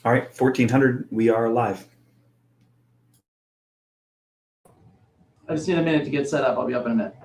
All right, 1400, we are live. I just need a minute to get set up. I'll be up in a minute.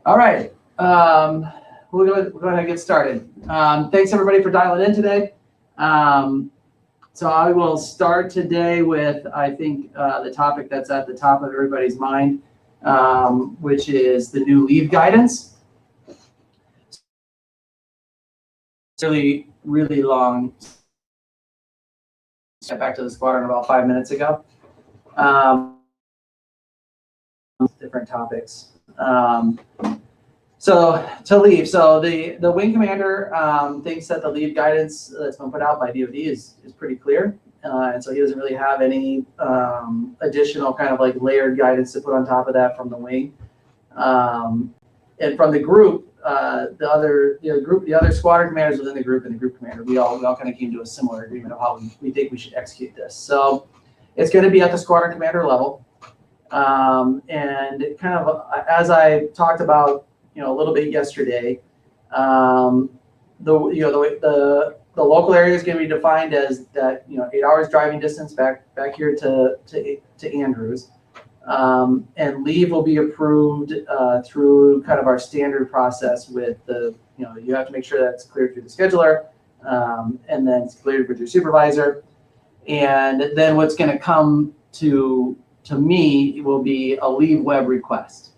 All right, we'll go ahead and get started. Thanks everybody for dialing in today. So I will start today with, I think, the topic that's at the top of everybody's mind, which is the new leave guidance. It's really long. Got back to the squadron about 5 minutes ago. Different topics. So to leave, so the wing commander thinks that the leave guidance that's been put out by DoD is pretty clear, and so he doesn't really have any additional kind of like layered guidance to put on top of that from the wing. And from the group, the other squadron commanders within the group and the group commander, we all kind of came to a similar agreement of how we think we should execute this. So it's going to be at the squadron commander level, and kind of as I talked about, a little bit yesterday, the local area is going to be defined as that 8 hours driving distance back here to Andrews, and leave will be approved through kind of our standard process with the you have to make sure that's cleared through the scheduler, and then it's cleared with your supervisor, and then what's going to come to me will be a leave web request,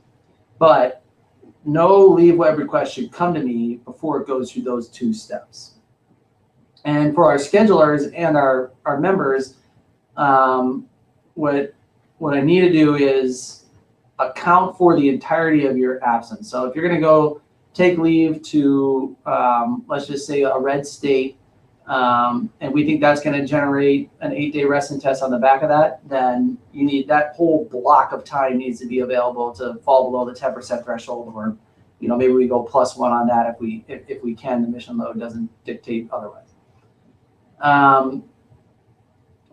but no leave web request should come to me before it goes through those two steps. And for our schedulers and our members, what I need to do is account for the entirety of your absence. So if you're going to go take leave to, let's just say, a red state, and we think that's going to generate an 8-day rest and test on the back of that, then you need that whole block of time needs to be available to fall below the 10% threshold, or maybe we go +1 on that if we can. The mission load doesn't dictate otherwise.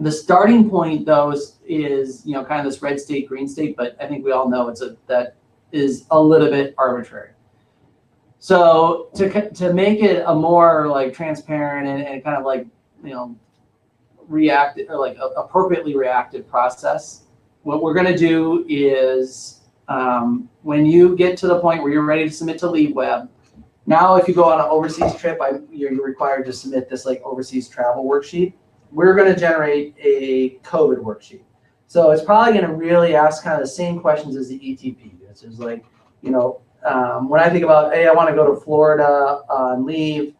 The starting point, though, is kind of this red state, green state, but I think we all know that is a little bit arbitrary. So to make it a more like transparent and kind of like reactive, or like appropriately reactive process, what we're going to do is when you get to the point where you're ready to submit to LeaveWeb, now if you go on an overseas trip, you're required to submit this like overseas travel worksheet. We're going to generate a COVID worksheet. So it's probably going to really ask kind of the same questions as the ETP. It's just like, when I think about, hey, I want to go to Florida on leave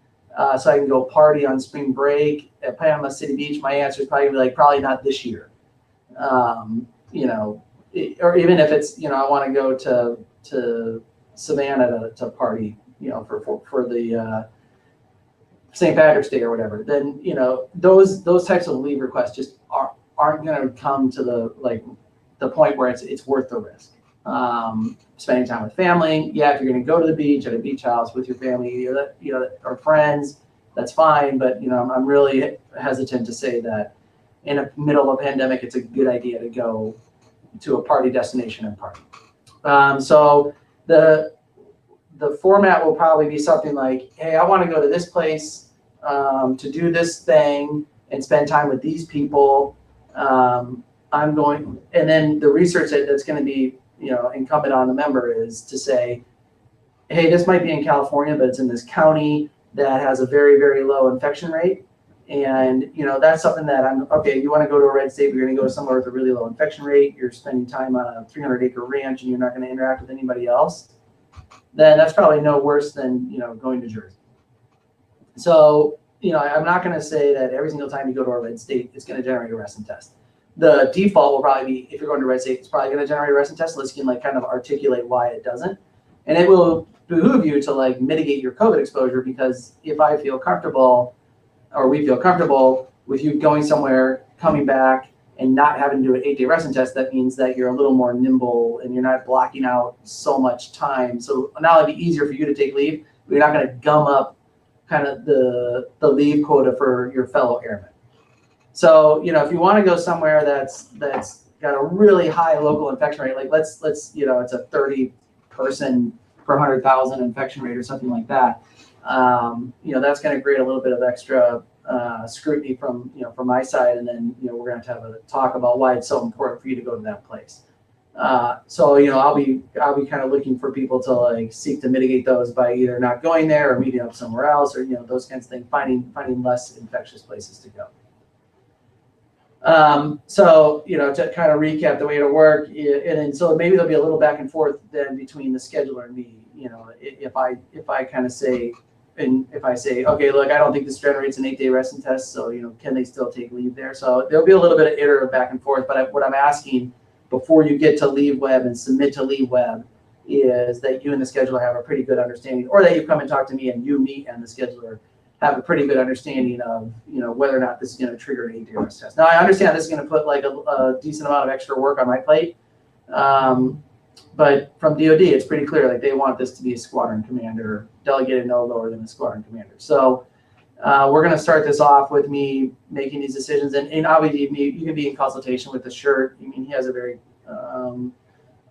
so I can go party on spring break at Panama City Beach, my answer is probably like, probably not this year. Or even if it's, I want to go to Savannah to party, for the St. Patrick's Day or whatever, then those types of leave requests just aren't going to come to the point where it's worth the risk. Spending time with family, yeah, if you're going to go to the beach at a beach house with your family, or friends, that's fine. But I'm really hesitant to say that in the middle of a pandemic, it's a good idea to go to a party destination and party. So the format will probably be something like, hey, I want to go to this place to do this thing and spend time with these people. I'm going, and then the research that's going to be incumbent on the member is to say, hey, this might be in California, but it's in this county that has a very, very low infection rate. And, that's something that okay, you want to go to a red state, but you're going to go somewhere with a really low infection rate. You're spending time on a 300-acre ranch and you're not going to interact with anybody else. Then that's probably no worse than, going to Jersey. So, I'm not going to say that every single time you go to a red state, it's going to generate a Reston test. The default will probably be, if you're going to red state, it's probably going to generate a Reston test, unless you can kind of articulate why it doesn't. And it will behoove you to mitigate your COVID exposure, because if I feel comfortable, or we feel comfortable with you going somewhere, coming back, and not having to do an 8-day Reston test, that means that you're a little more nimble and you're not blocking out so much time. So now it'd be easier for you to take leave. You're not going to gum up kind of the leave quota for your fellow airmen. So, if you want to go somewhere that's got a really high local infection rate, like let's it's a 30 person per 100,000 infection rate or something like that, that's going to create a little bit of extra scrutiny from my side, and then we're going to have a talk about why it's so important for you to go to that place. So I'll be kind of looking for people to seek to mitigate those by either not going there or meeting up somewhere else, or those kinds of things, finding less infectious places to go. So to kind of recap the way it'll work, and then so maybe there'll be a little back and forth then between the scheduler and me. If I kind of say, and if I say, okay, look, I don't think this generates an 8-day Reston test, so can they still take leave there? So there'll be a little bit of iterative back and forth. But what I'm asking before you get to LeaveWeb and submit to LeaveWeb is that you and the scheduler have a pretty good understanding, or that you come and talk to me and you, me, and the scheduler have a pretty good understanding of whether or not this is going to trigger an 8-day Reston test. Now I understand this is going to put a decent amount of extra work on my plate. But from DoD, it's pretty clear they want this to be a squadron commander, delegated no lower than a squadron commander. So we're going to start this off with me making these decisions, and obviously you can be in consultation with the shirt. I mean, he has a very,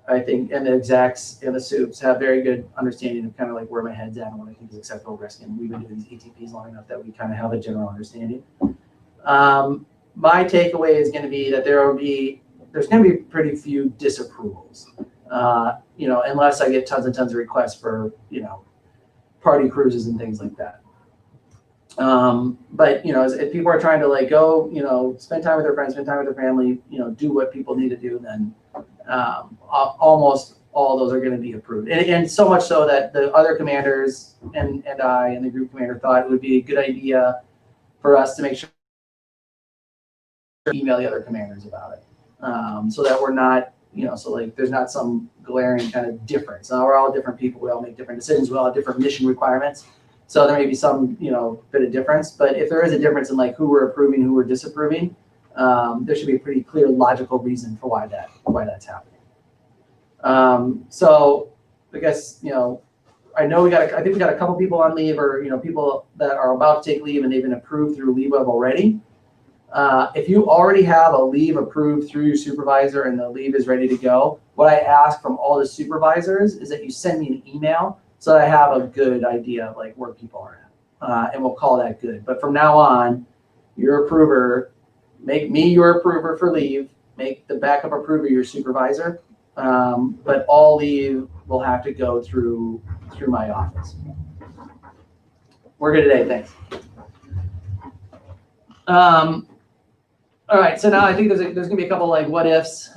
I think, and the execs and the soups have very good understanding of kind of where my head's at and what I think is acceptable risk. And we've been doing these ETPs long enough that we kind of have a general understanding. My takeaway is going to be that there's going to be pretty few disapprovals. Unless I get tons and tons of requests for, party cruises and things like that. But, if people are trying to go, spend time with their friends, spend time with their family, do what people need to do, then almost all those are going to be approved. And so much so that the other commanders and I and the group commander thought it would be a good idea for us to make sure to email the other commanders about it. So that we're not, there's not some glaring kind of difference. Now, we're all different people. We all make different decisions. We all have different mission requirements. So there may be some, bit of difference. But if there is a difference in who we're approving, who we're disapproving, there should be a pretty clear, logical reason for why that's happening. So I guess, I think we got a couple people on leave, or people that are about to take leave and they've been approved through LeaveWeb already. If you already have a leave approved through your supervisor and the leave is ready to go, what I ask from all the supervisors is that you send me an email so that I have a good idea of like where people are at, and we'll call that good. But from now on, your approver, make me your approver for leave, make the backup approver your supervisor, but all leave will have to go through my office. We're good today, thanks. All right, so now I think there's gonna be a couple like what ifs.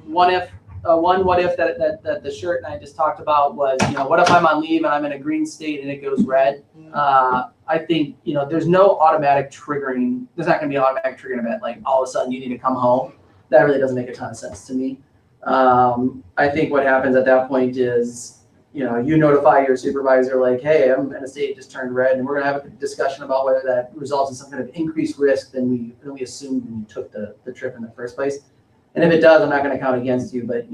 One what if that the shirt and I just talked about was, what if I'm on leave and I'm in a green state and it goes red? I think, there's no automatic triggering. There's not gonna be an automatic triggering event like all of a sudden you need to come home. That really doesn't make a ton of sense to me. I think what happens at that point is, you notify your supervisor like, hey, I'm in a state just turned red, and we're gonna have a discussion about whether that results in some kind of increased risk than we assumed when you took the trip in the first place. And if it does, I'm not gonna count against you, but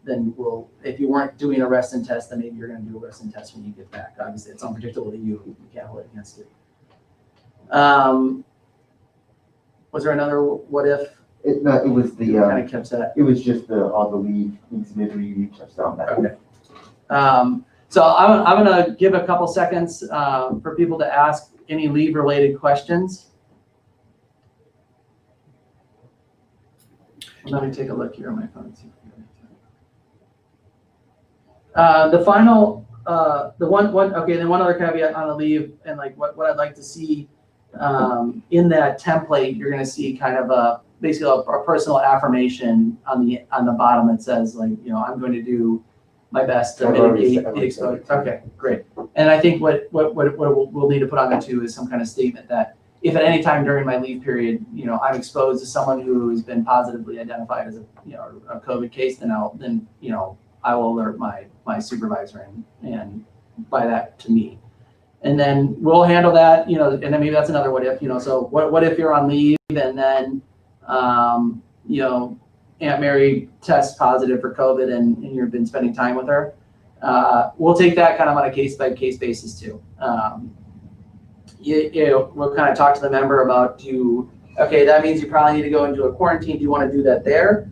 then if you weren't doing a rest and test, then maybe you're gonna do a rest and test when you get back. Obviously, it's unpredictable to you. You can't hold it against you. Was there another what if? It was the kind of kept that. It was just all the leave intermittent touched on that. Okay. So I'm going to give a couple seconds for people to ask any leave-related questions. Let me take a look here on my phone. The final, then one other caveat on the leave and like what I'd like to see in that template, you're going to see kind of basically a personal affirmation on the bottom that says like, I'm going to do my best to mitigate the exposure. Okay, great. And I think what we'll need to put on there too is some kind of statement that if at any time during my leave period, I'm exposed to someone who has been positively identified as a COVID case, then I will alert my supervisor and by that to me. And then we'll handle that, and then maybe that's another what if, so what if you're on leave and then, Aunt Mary tests positive for COVID and you've been spending time with her. We'll take that kind of on a case-by-case basis too. We'll kind of talk to the member about okay, that means you probably need to go into a quarantine. Do you want to do that there?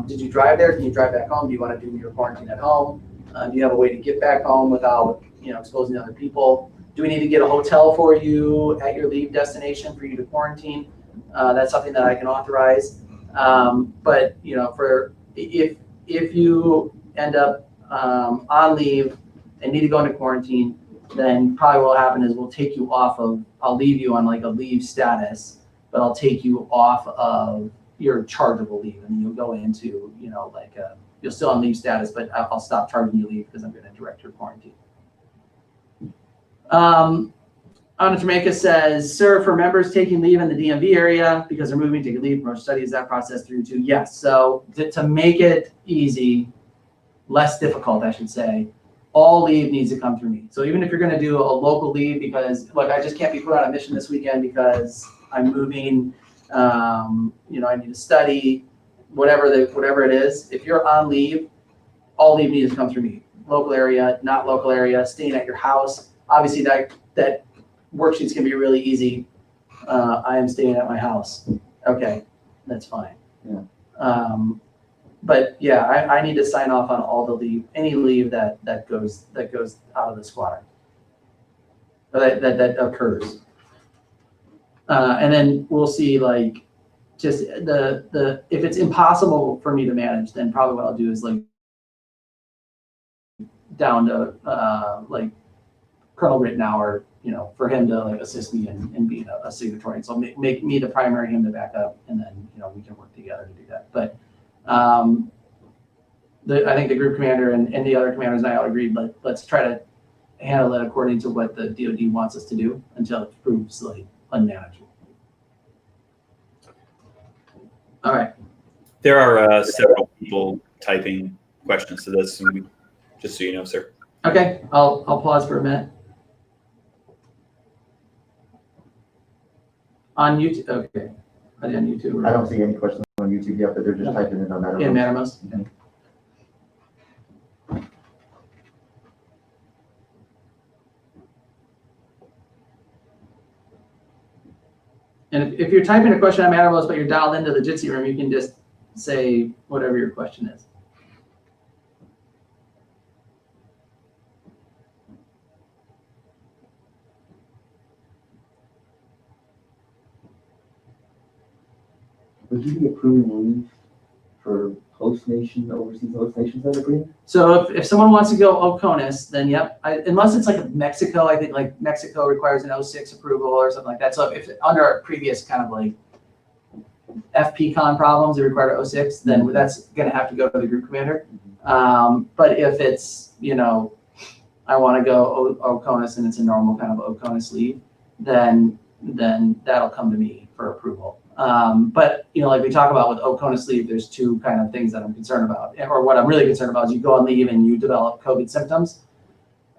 Did you drive there? Can you drive back home? Do you want to do your quarantine at home? Do you have a way to get back home without, exposing other people? Do we need to get a hotel for you at your leave destination for you to quarantine? That's something that I can authorize. But for if you end up on leave and need to go into quarantine, then probably what will happen is we'll take you off of. I'll leave you on like a leave status, but I'll take you off of your chargeable leave, and you'll go into you're still on leave status, but I'll stop charging you leave because I'm going to direct your quarantine. Anna Jamaica says, sir, for members taking leave in the DMV area because they're moving to take leave from studies, that process through to yes. So to make it easy, less difficult, I should say, all leave needs to come through me. So even if you're going to do a local leave because look, I just can't be put on a mission this weekend because I'm moving, I need to study, whatever it is. If you're on leave, all leave needs to come through me. Local area, not local area, staying at your house. Obviously that worksheets can be really easy. I am staying at my house. Okay, that's fine. Yeah. But yeah, I need to sign off on all the leave, any leave that goes out of the squatter, or that occurs. And then we'll see like just the if it's impossible for me to manage, then probably what I'll do is like down to like Colonel Rittenauer, for him to like assist me in being a signatory. So make me the primary, him the backup, and then we can work together to do that. But I think the group commander and the other commanders and I all agreed, let's try to handle it according to what the DoD wants us to do until it proves like unmanageable. All right. There are several people typing questions to this, and just so you know, sir. Okay, I'll pause for a minute. On YouTube, okay. Are they on YouTube? I don't see any questions on YouTube yet, but they're just typing it on that. Yeah, Mattermost. Mhm. And if you're typing a question on Mattermost, but you're dialed into the Jitsi room, you can just say whatever your question is. Would you be approving leave for host nation, overseas host nations that agree? So if someone wants to go Oconus, then yep, unless it's like Mexico, I think like Mexico requires an 06 approval or something like that. So if under our previous kind of like FPCon problems, they require 06, then that's going to have to go to the group commander. But if it's, you know, I want to go Oconus and it's a normal kind of Oconus leave, then that'll come to me for approval. But, you know, like we talk about with Oconus leave, there's two kind of things that I'm concerned about, or what I'm really concerned about is you go on leave and you develop COVID symptoms.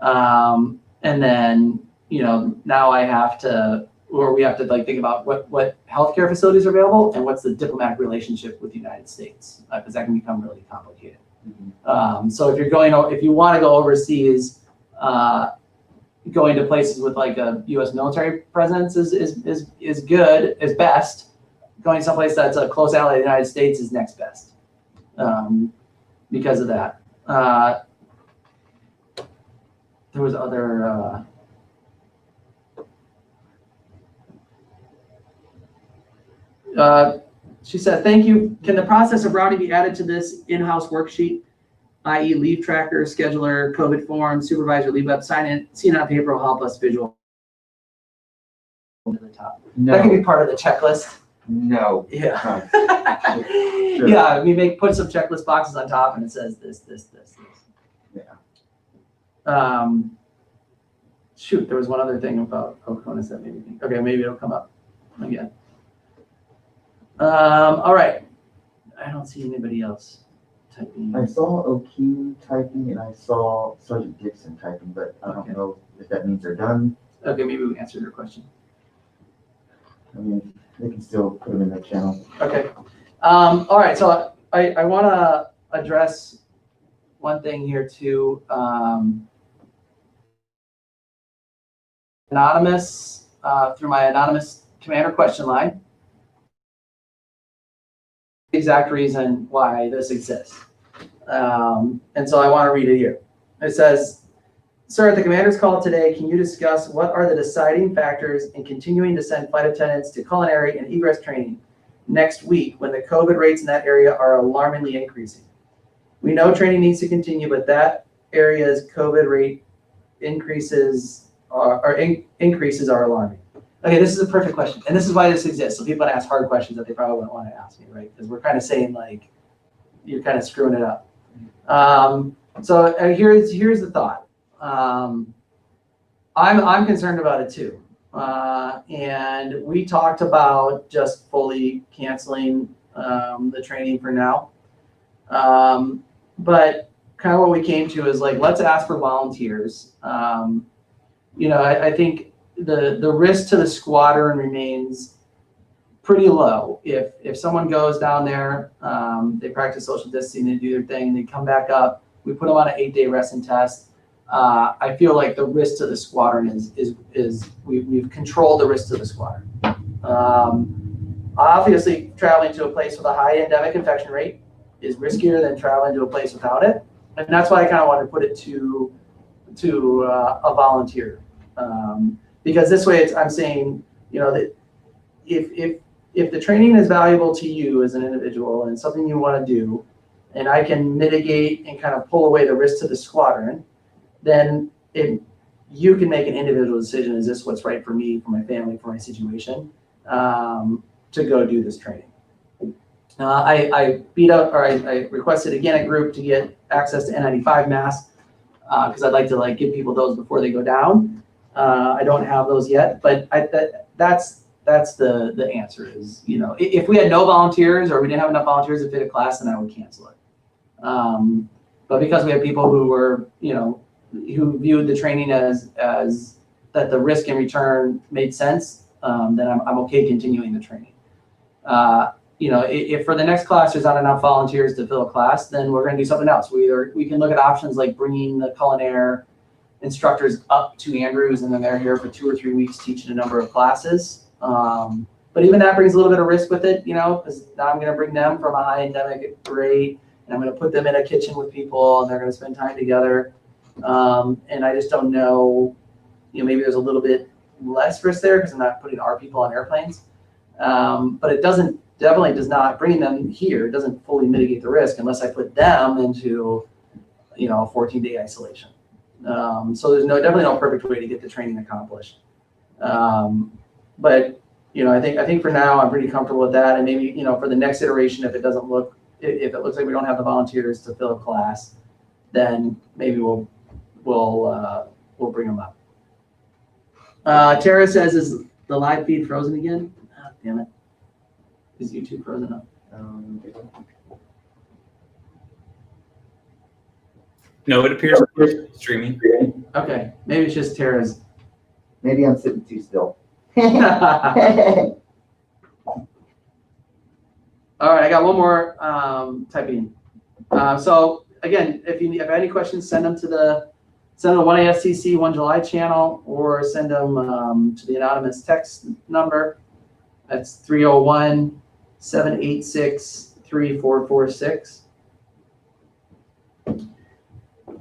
And then, you know, now I have to, or we have to like think about what healthcare facilities are available and what's the diplomatic relationship with the United States, because that can become really complicated. So if you want to go overseas, going to places with like a U.S. military presence is good, is best. Going someplace that's a close ally of the United States is next best, because of that. There was other. She said, "Thank you. Can the process of routing be added to this in-house worksheet, i.e., leave tracker, scheduler, COVID form, supervisor leave up, sign on paper will help us visual to the top. No. That can be part of the checklist. No. Yeah. Sure. Yeah, we put some checklist boxes on top and it says this. Yeah. Shoot, there was one other thing about Oconus that made me think. Okay, maybe it'll come up again. All right. I don't see anybody else typing. I saw OQ typing and I saw Sergeant Dixon typing, but I don't know if that means they're done. Okay, maybe we answered your question. I mean, they can still put them in the channel. Okay. All right. So I want to address one thing here too. Anonymous, through my anonymous commander question line. The exact reason why this exists. And so I want to read it here. It says, "Sir, at the commander's call today, can you discuss what are the deciding factors in continuing to send flight attendants to culinary and egress training next week when the COVID rates in that area are alarmingly increasing? We know training needs to continue, but that area's COVID rate increases are alarming." Okay, this is a perfect question. And this is why this exists. So people ask hard questions that they probably wouldn't want to ask me, right? Because we're kind of saying like, you're kind of screwing it up. So here's the thought. I'm concerned about it too. And we talked about just fully canceling the training for now. But kind of what we came to is like, let's ask for volunteers. You know, I think the risk to the squadron remains pretty low. If someone goes down there, they practice social distancing, they do their thing, they come back up, we put them on an 8-day rest and test. I feel like the risk to the squadron is we've controlled the risk to the squadron. Obviously, traveling to a place with a high endemic infection rate is riskier than traveling to a place without it, and that's why I kind of wanted to put it to a volunteer, because this way I'm saying, you know, that if the training is valuable to you as an individual and something you want to do, and I can mitigate and kind of pull away the risk to the squadron, then you can make an individual decision. Is this what's right for me, for my family, for my situation, to go do this training? I requested again a group to get access to N95 masks because I'd like to like give people those before they go down. I don't have those yet, but that's the answer is, you know, if we had no volunteers or we didn't have enough volunteers to fit a class, then I would cancel it. But because we have people who were, you know, who viewed the training as that the risk and return made sense, then I'm okay continuing the training. You know, if for the next class there's not enough volunteers to fill a class, then we're going to do something else. We can look at options like bringing the culinary instructors up to Andrews, and then they're here for 2 or 3 weeks teaching a number of classes. But even that brings a little bit of risk with it, because now I'm going to bring them from a high endemic rate, and I'm going to put them in a kitchen with people, and they're going to spend time together. And I just don't know, maybe there's a little bit less risk there because I'm not putting our people on airplanes. But it definitely does not, bringing them here doesn't fully mitigate the risk unless I put them into, a 14-day isolation. So there's definitely no perfect way to get the training accomplished. But I think for now I'm pretty comfortable with that. And maybe, for the next iteration, if it looks like we don't have the volunteers to fill a class, then maybe we'll bring them up. Tara says, is the live feed frozen again? Oh, damn it. Is YouTube frozen up? No, it appears we're streaming. Okay, maybe it's just Tara's. Maybe I'm sitting too still. All right, I got one more typing. So again, if you have any questions, send them to the 1ASCC 1 July channel, or send them to the anonymous text number. That's 301-786-3446.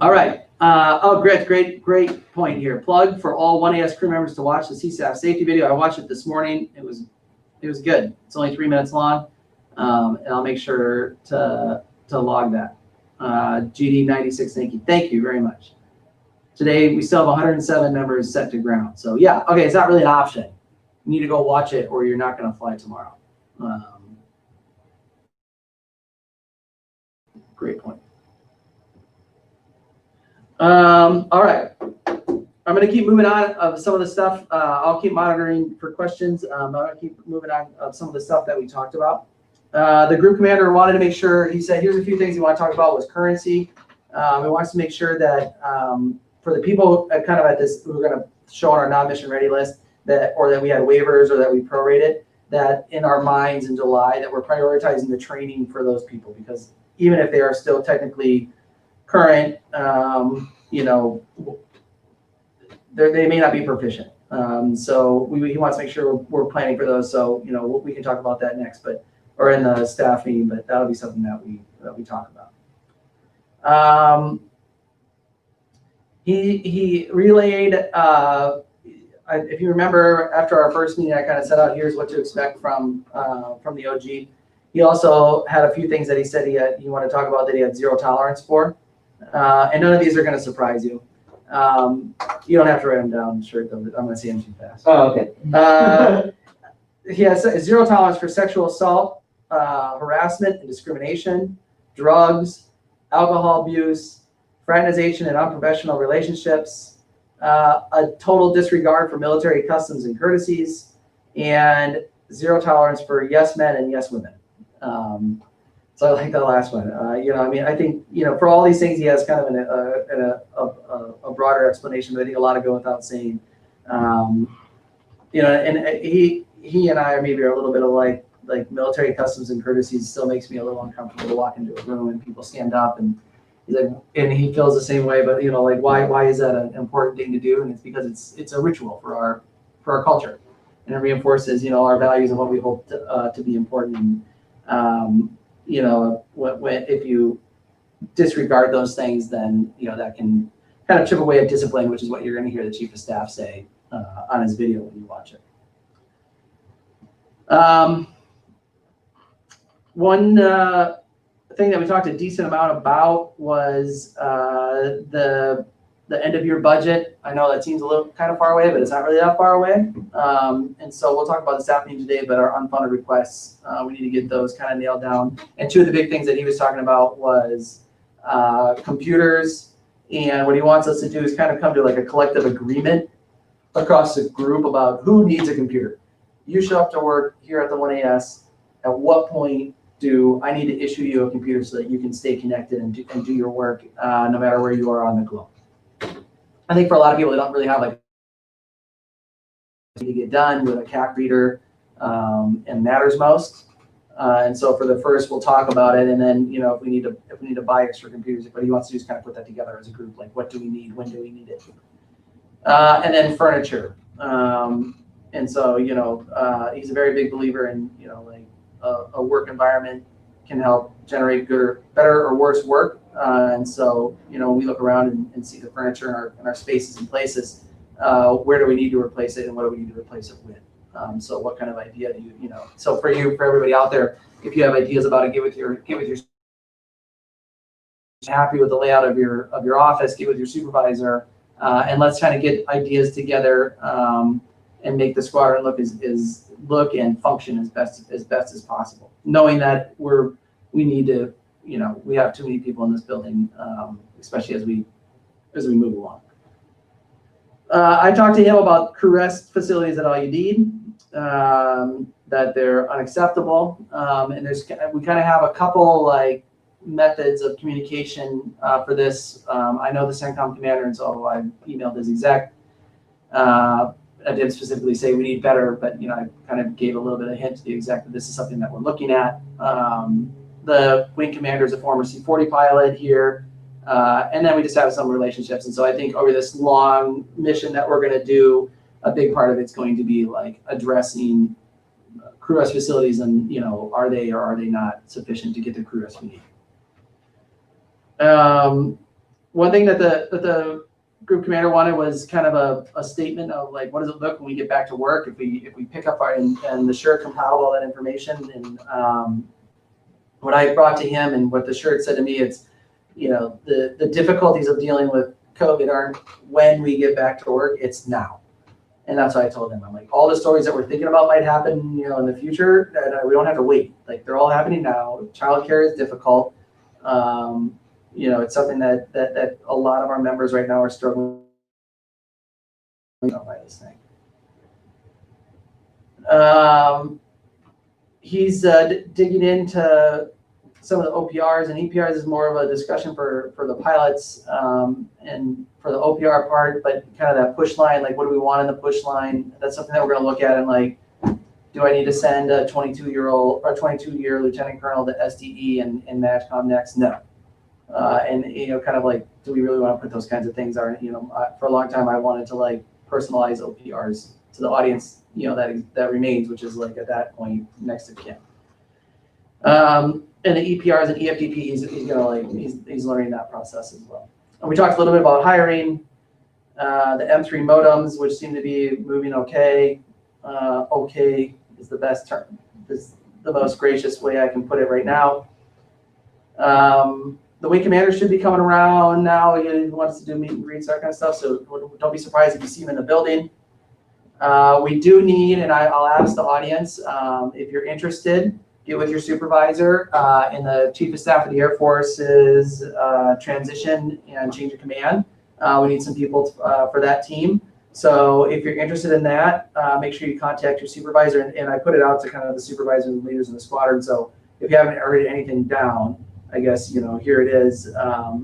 All right. Great point here. Plug for all 1AS crew members to watch the CSAF safety video. I watched it this morning. It was good. It's only 3 minutes long, and I'll make sure to log that. GD96, thank you very much. Today we still have 107 members set to ground. So yeah, okay, it's not really an option. You need to go watch it, or you're not going to fly tomorrow. Great point. All right. I'm going to keep moving on of some of the stuff. I'll keep monitoring for questions. I'm going to keep moving on of some of the stuff that we talked about. The group commander wanted to make sure, he said, here's a few things he wanted to talk about was currency. He wants to make sure that for the people kind of at this, we're going to show on our non-mission ready list, that we had waivers or that we prorated, that in our minds in July that we're prioritizing the training for those people, because even if they are still technically current, they may not be proficient. So he wants to make sure we're planning for those. So we can talk about that next, or in the staff meeting, but that'll be something that we talk about. He relayed. If you remember, after our first meeting, I kind of set out here's what to expect from the OG. He also had a few things that he said he wanted to talk about that he had zero tolerance for, and none of these are going to surprise you. You don't have to write them down. Sure, I'm going to say them too fast. Oh, okay. He has zero tolerance for sexual assault, harassment and discrimination, drugs, alcohol abuse, fraternization and unprofessional relationships, a total disregard for military customs and courtesies, and zero tolerance for yes men and yes women. So I like that last one. I think, for all these things, he has kind of a broader explanation, but I think a lot of go without saying. And he and I are maybe a little bit of like military customs and courtesies still makes me a little uncomfortable to walk into a room and people stand up, and he's like, and he feels the same way, but why is that an important thing to do? And it's because it's a ritual for our culture, and it reinforces our values and what we hold to be important. And if you disregard those things, then that can kind of chip away at discipline, which is what you're going to hear the chief of staff say on his video when you watch it. One thing that we talked a decent amount about was the end of year budget. I know that seems a little kind of far away, but it's not really that far away. And so we'll talk about the staff meeting today, but our unfunded requests, we need to get those kind of nailed down. And two of the big things that he was talking about was computers. And what he wants us to do is kind of come to like a collective agreement across the group about who needs a computer. You show up to work here at the 1AS. At what point do I need to issue you a computer so that you can stay connected and do your work no matter where you are on the globe? I think for a lot of people, they don't really have like to get done with a CAC reader and matters most. And so for the first, we'll talk about it, and then if we need to buy extra computers, what he wants to do is kind of put that together as a group. Like, what do we need? When do we need it? And then furniture. And so, he's a very big believer in, like a work environment can help generate good or better or worse work. And so, we look around and see the furniture in our spaces and places. Where do we need to replace it and what do we need to replace it with? So what kind of idea do you, so for everybody out there, if you have ideas about it, get with your happy with the layout of your office, get with your supervisor, and let's kind of get ideas together and make the squadron look and function as best as possible. Knowing that we need to, we have too many people in this building, especially as we move along. I talked to him about crew rest facilities at all you need, that they're unacceptable, and we kind of have a couple like methods of communication for this. I know the CENTCOM commander, and so I emailed his exec. I didn't specifically say we need better, but I kind of gave a little bit of hint to the exec that this is something that we're looking at. The wing commander is a former C-40 pilot here, and then we just have some relationships. And so I think over this long mission that we're going to do, a big part of it's going to be like addressing crew rest facilities and are they or are they not sufficient to get the crew rest we need. One thing that the group commander wanted was kind of a statement of like, what does it look when we get back to work if we pick up and the shirt compiled all that information. And what I brought to him and what the shirt said to me, it's the difficulties of dealing with COVID aren't when we get back to work, it's now. And that's what I told him. I'm like, all the stories that we're thinking about might happen in the future, we don't have to wait. Like they're all happening now. Childcare is difficult. It's something that a lot of our members right now are struggling by this thing. He's digging into some of the OPRs, and EPRs is more of a discussion for the pilots and for the OPR part, but kind of that push line, like what do we want in the push line? That's something that we're going to look at and like, do I need to send a 22-year lieutenant colonel to SDE and MATCOM next? No. And kind of like, do we really want to put those kinds of things? For a long time I wanted to like personalize OPRs to the audience, that remains, which is like at that point next to Kim. And the EPRs and EFDP, he's learning that process as well. And we talked a little bit about hiring, the M3 modems, which seem to be moving okay. Okay is the best term, is the most gracious way I can put it right now. The wing commander should be coming around now. He wants to do meet and greets, that kind of stuff. So don't be surprised if you see him in the building. We do need, and I'll ask the audience, if you're interested, get with your supervisor in the Chief of Staff of the Air Force's transition and change of command. We need some people for that team. So if you're interested in that, make sure you contact your supervisor. And I put it out to kind of the supervisors and leaders in the squadron. So if you haven't already anything down, I guess, here it is.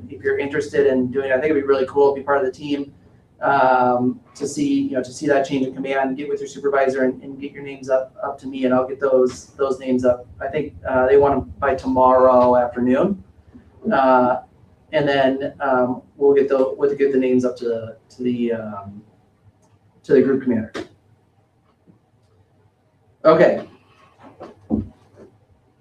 If you're interested in doing it, I think it'd be really cool to be part of the team to see that change of command, get with your supervisor and get your names up to me, and I'll get those names up. I think they want them by tomorrow afternoon. And then we'll get the names up to the group commander. Okay.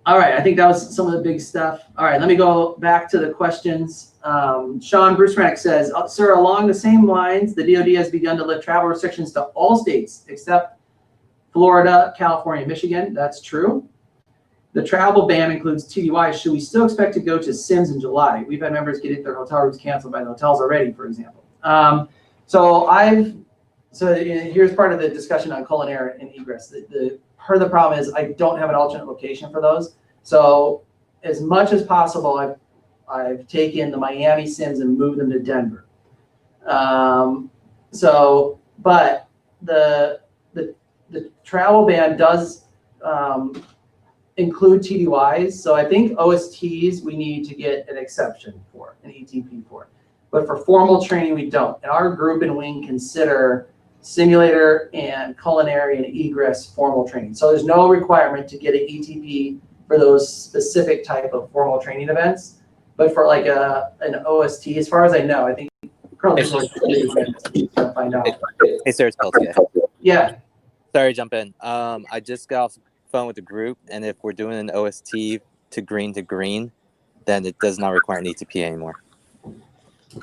All right, I think that was some of the big stuff. All right, let me go back to the questions. Shawn Bruce Rennick says, sir, along the same lines, the DoD has begun to lift travel restrictions to all states except Florida, California, Michigan. That's true. The travel ban includes TDY. Should we still expect to go to Sims in July? We've had members getting their hotel rooms canceled by the hotels already, for example. So here's part of the discussion on culinary and egress. Part of the problem is I don't have an alternate location for those. So as much as possible, I've taken the Miami Sims and moved them to Denver. But the travel ban does include TDYs. So I think OSTs we need to get an exception for, an ETP for. But for formal training, we don't. And our group and wing consider simulator and culinary and egress formal training. So there's no requirement to get an ETP for those specific type of formal training events. But for like an OST, as far as I know, I think Colonel find out. Hey, sir, it's Peltier. Yeah. Sorry to jump in. I just got off the phone with the group, and if we're doing an OST to green, then it does not require an ETP anymore.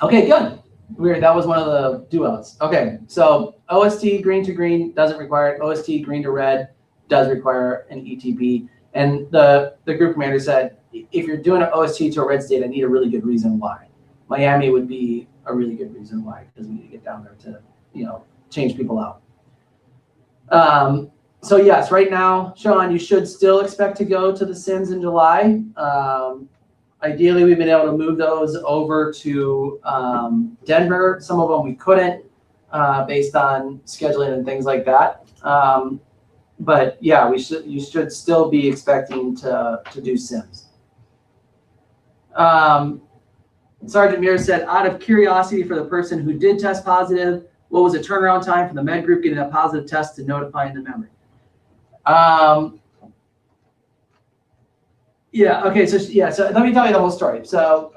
Okay, good. Weird. That was one of the do-outs. Okay, so OST green to green doesn't require it. OST green to red does require an ETP. And the group commander said, if you're doing an OST to a red state, I need a really good reason why. Miami would be a really good reason why, because we need to get down there to, change people out. So yes, right now, Shawn, you should still expect to go to the Sims in July. Ideally, we've been able to move those over to Denver. Some of them we couldn't based on scheduling and things like that. But yeah, you should still be expecting to do Sims. Sergeant Mears said, out of curiosity for the person who did test positive, what was the turnaround time from the med group getting a positive test to notifying the member? Yeah, okay, so let me tell you the whole story. So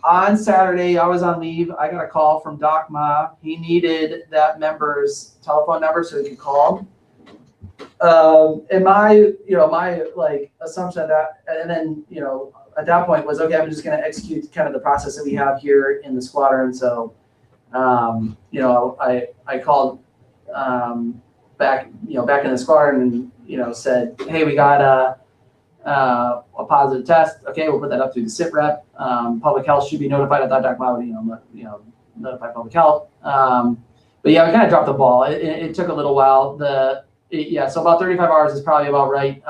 on Saturday, I was on leave. I got a call from Doc Ma. He needed that member's telephone number so he could call him. And my assumption of that, and then, at that point was, okay, I'm just going to execute kind of the process that we have here in the squadron. So, I called back in the squadron and, said, hey, we got a positive test. Okay, we'll put that up through the SIT rep. Public health should be notified. I thought Doc Ma would, notify public health. But yeah, we kind of dropped the ball. It took a little while. So about 35 hours is probably about right.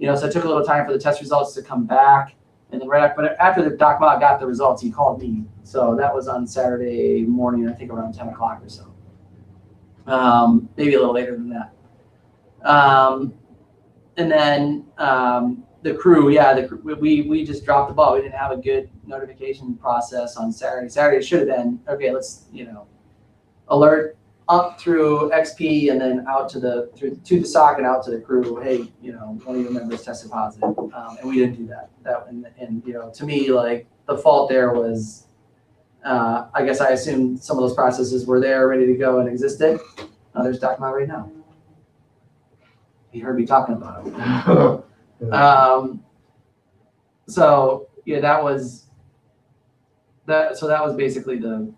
So it took a little time for the test results to come back. And then after the Doc Ma got the results, he called me. So that was on Saturday morning, I think around 10 o'clock or so. Maybe a little later than that. And then the crew, we just dropped the ball. We didn't have a good notification process on Saturday. Saturday should have been, okay, let's, alert up through XP and then out to the SOC and out to the crew. Hey, one of your members tested positive, and we didn't do that. And to me, like the fault there was, I guess I assumed some of those processes were there, ready to go, and existed. There's Doc Ma right now. He heard me talking about it. So yeah, that was basically the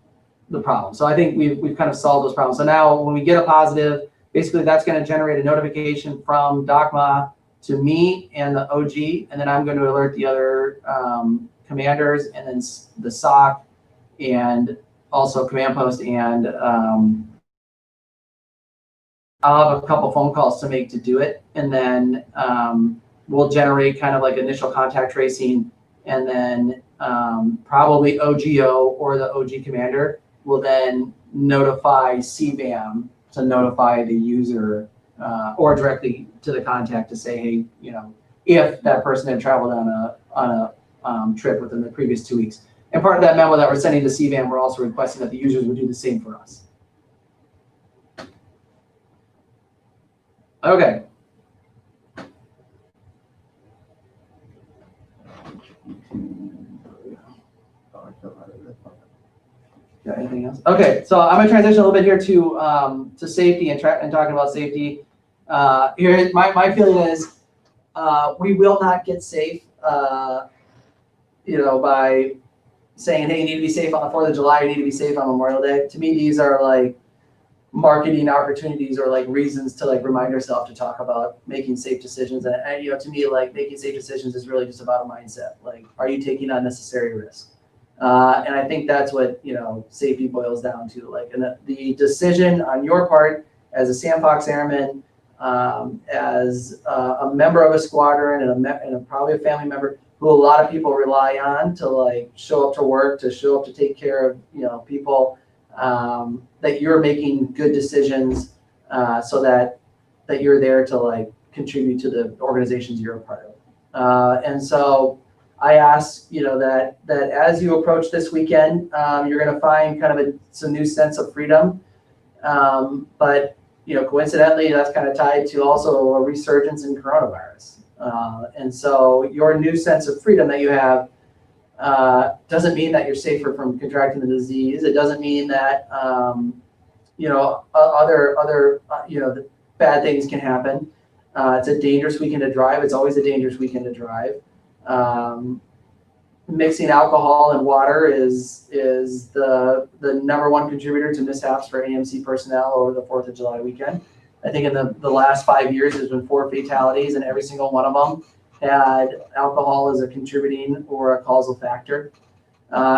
problem. So I think we've kind of solved those problems. So now when we get a positive, basically that's going to generate a notification from Doc Ma to me and the OG, and then I'm going to alert the other commanders and then the SOC and also command post, and I'll have a couple phone calls to make to do it, and then we'll generate kind of like initial contact tracing, and then probably OGO or the OG commander will then notify CBAM to notify the user or directly to the contact to say, hey, if that person had traveled on a trip within the previous 2 weeks. And part of that memo that we're sending to CBAM, we're also requesting that the users would do the same for us. Okay. Got anything else? Okay, so I'm gonna transition a little bit here to safety and talking about safety. Here, my feeling is we will not get safe, by saying, hey, you need to be safe on the 4th of July, you need to be safe on Memorial Day. To me, these are like marketing opportunities or like reasons to like remind ourselves to talk about making safe decisions. And to me, like making safe decisions is really just about a mindset. Like, are you taking unnecessary risk? And I think that's what, safety boils down to. Like, and the decision on your part as a Sam Fox Airman, as a member of a squadron and probably a family member who a lot of people rely on to like show up to work, to show up to take care of, people, that you're making good decisions so that you're there to like contribute to the organizations you're a part of. And so I ask, that as you approach this weekend, you're going to find kind of some new sense of freedom. But, coincidentally, that's kind of tied to also a resurgence in coronavirus. And so your new sense of freedom that you have doesn't mean that you're safer from contracting the disease. It doesn't mean that, bad things can happen. It's a dangerous weekend to drive. It's always a dangerous weekend to drive. Mixing alcohol and water is the number one contributor to mishaps for AMC personnel over the 4th of July weekend. I think in the last 5 years, there's been 4 fatalities, and every single one of them had alcohol as a contributing or a causal factor.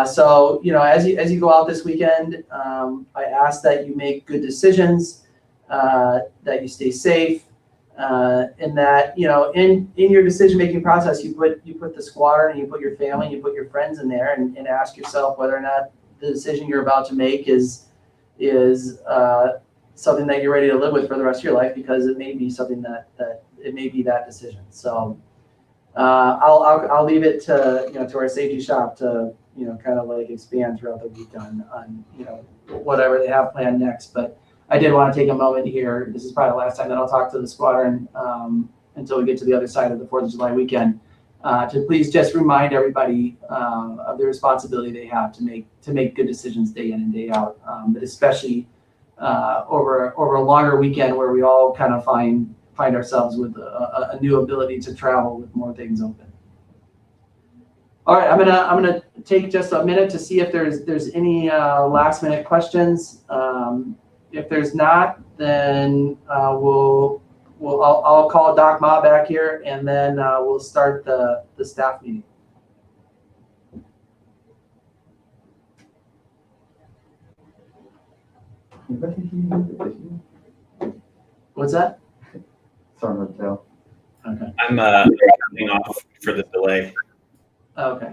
So, as you go out this weekend, I ask that you make good decisions, that you stay safe, and that, in your decision-making process, you put the squadron and you put your family, and you put your friends in there, and ask yourself whether or not the decision you're about to make is something that you're ready to live with for the rest of your life, because it may be something that it may be that decision. So I'll leave it to our safety shop to kind of like expand throughout the week on whatever they have planned next. But I did want to take a moment here. This is probably the last time that I'll talk to the squadron until we get to the other side of the 4th of July weekend, to please just remind everybody of the responsibility they have to make good decisions day in and day out, but especially over a longer weekend where we all kind of find ourselves with a new ability to travel with more things open. All right, I'm gonna take just a minute to see if there's any last minute questions. If there's not, then I'll call Doc Ma back here, and then we'll start the staff meeting. What's that? Sorry about that. Okay. I'm dropping off for the delay. Okay.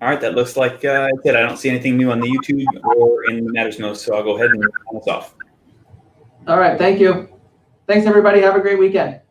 All right, that looks like it. I don't see anything new on the YouTube or in the Matters Most, so I'll go ahead and turn this off. All right. Thank you. Thanks, everybody. Have a great weekend.